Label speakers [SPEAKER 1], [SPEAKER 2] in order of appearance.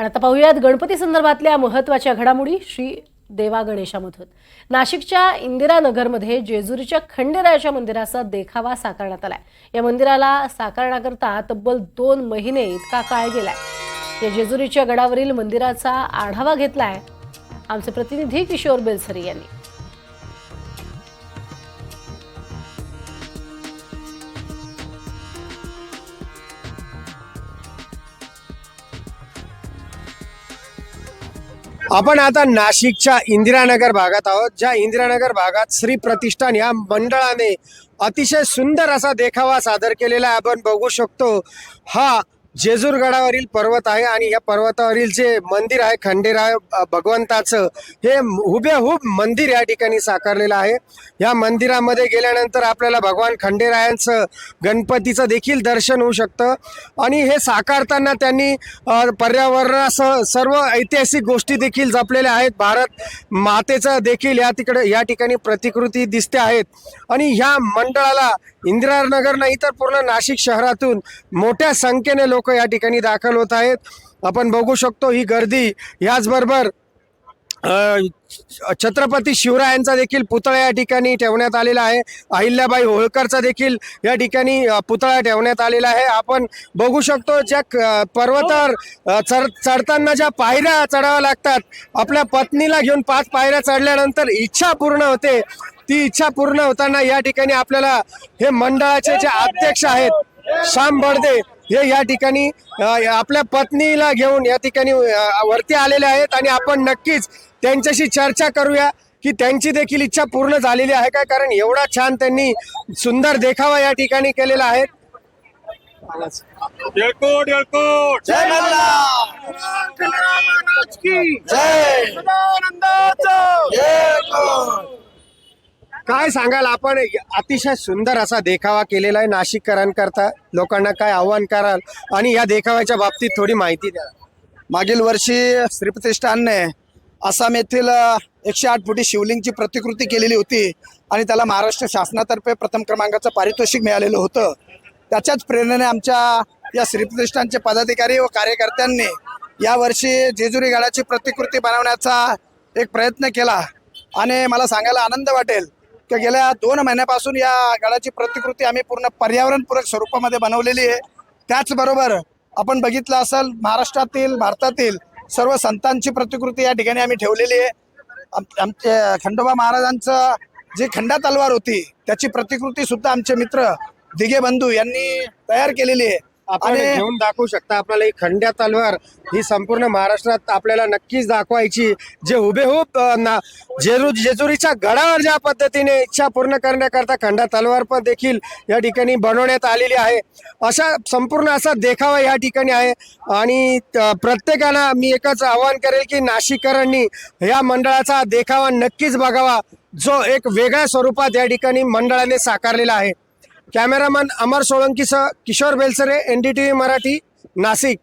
[SPEAKER 1] आणि आता पाहूयात गणपती संदर्भातल्या महत्त्वाच्या घडामोडी श्री देवा गणेशामधून। नाशिकच्या इंदिरानगरमध्ये जेजुरीच्या खंडेरायाच्या मंदिराचा देखावा साकारण्यात आलाय। या मंदिराला साकारण्याकरता तब्बल 2 महिने इतका काळ गेलाय। या जेजुरीच्या गडावरील मंदिराचा आढावा घेतलाय आमचे प्रतिनिधी किशोर बेलसरे यांनी।
[SPEAKER 2] आपण आता नाशिकच्या इंदिरानगर भागात आहोत, ज्या इंदिरानगर भागात श्री प्रतिष्ठान या मंडळाने अतिशय सुंदर असा देखावा सादर केलेला आहे। आपण बघू शकतो हा जेजूर गडावरील पर्वत आहे आणि या पर्वतावरील जे मंदिर आहे खंडेराय भगवंताचं, हे हुबेहूब मंदिर या ठिकाणी साकारलेलं आहे। या मंदिरामध्ये गेल्यानंतर आपल्याला भगवान खंडेरायांचं गणपतीचं देखील दर्शन होऊ शकतं आणि हे साकारताना त्यांनी पर्यावरणासह सर्व ऐतिहासिक गोष्टी देखील जपलेल्या आहेत। भारत मातेचं देखील या ठिकाणी प्रतिकृती दिसते आहेत आणि ह्या मंडळाला इंदिरानगर नाही तर पूर्ण नाशिक शहरातून मोठ्या संख्येने लोक या ठिकाणी दाखल होत आहेत। आपण बघू शकतो ही गर्दी। याचबरोबर छत्रपती शिवरायांचा देखील पुतळा या ठिकाणी ठेवण्यात आलेला आहे। अहिल्याबाई होळकरचा देखील या ठिकाणी पुतळा ठेवण्यात आलेला आहे। आपण बघू शकतो ज्या पर्वतावर चढताना ज्या पायऱ्या चढाव्या लागतात, आपल्या पत्नीला घेऊन 5 पायऱ्या चढल्यानंतर इच्छा पूर्ण होते। ती इच्छा पूर्ण होताना या ठिकाणी आपल्याला हे मंडळाचे जे अध्यक्ष आहेत श्याम बर्दे हे या ठिकाणी आपल्या पत्नीला घेऊन या ठिकाणी वरती आलेले आहेत आणि आपण नक्कीच त्यांच्याशी चर्चा करूया की त्यांची देखील इच्छा पूर्ण झालेली आहे का, कारण एवढा छान त्यांनी सुंदर देखावा या ठिकाणी केलेला आहे।
[SPEAKER 3] जय
[SPEAKER 2] काय सांगाल आपण, अतिशय सुंदर असा देखावा केलेला आहे नाशिककरांकरता, लोकांना काय आव्हान कराल आणि या देखाव्याच्या बाबतीत थोडी माहिती द्या।
[SPEAKER 3] मागील वर्षी श्री प्रतिष्ठानने आसाम येथील 108 फुटी शिवलिंगची प्रतिकृती केलेली होती आणि त्याला महाराष्ट्र शासनातर्फे प्रथम क्रमांकाचं पारितोषिक मिळालेलं होतं। त्याच्याच प्रेरणेने आमच्या या श्री प्रतिष्ठानचे पदाधिकारी व कार्यकर्त्यांनी यावर्षी जेजुरी गडाची प्रतिकृती बनवण्याचा एक प्रयत्न केला आणि मला सांगायला आनंद वाटेल की गेल्या 2 महिन्यापासून या गडाची प्रतिकृती आम्ही पूर्ण पर्यावरणपूरक स्वरूपामध्ये बनवलेली आहे। त्याचबरोबर आपण बघितलं असेल महाराष्ट्रातील भारतातील सर्व संतांची प्रतिकृती या ठिकाणी आम्ही ठेवलेली आहे। आमचे खंडोबा महाराजांचं जी खंडा तलवार होती त्याची प्रतिकृती सुद्धा आमचे मित्र दिघे बंधू यांनी तयार केलेली आहे।
[SPEAKER 2] आपण घेऊन दाखवू शकता आपल्याला ही खंड्या तलवार, ही संपूर्ण महाराष्ट्रात आपल्याला नक्कीच दाखवायची, जे हुबेहूब जेजुरीच्या गडावर ज्या पद्धतीने इच्छा पूर्ण करण्याकरता खंडा तलवार पण देखील या ठिकाणी बनवण्यात आलेली आहे। अशा संपूर्ण असा देखावा या ठिकाणी आहे आणि प्रत्येकाला मी एकच आवाहन करेल की नाशिककरांनी या मंडळाचा देखावा नक्कीच बघावा, जो एक वेगळ्या स्वरूपात या ठिकाणी मंडळाने साकारलेला आहे। कॅमेरामन अमर सोळंकीसह किशोर बेलसरे, NDTV मराठी, नाशिक।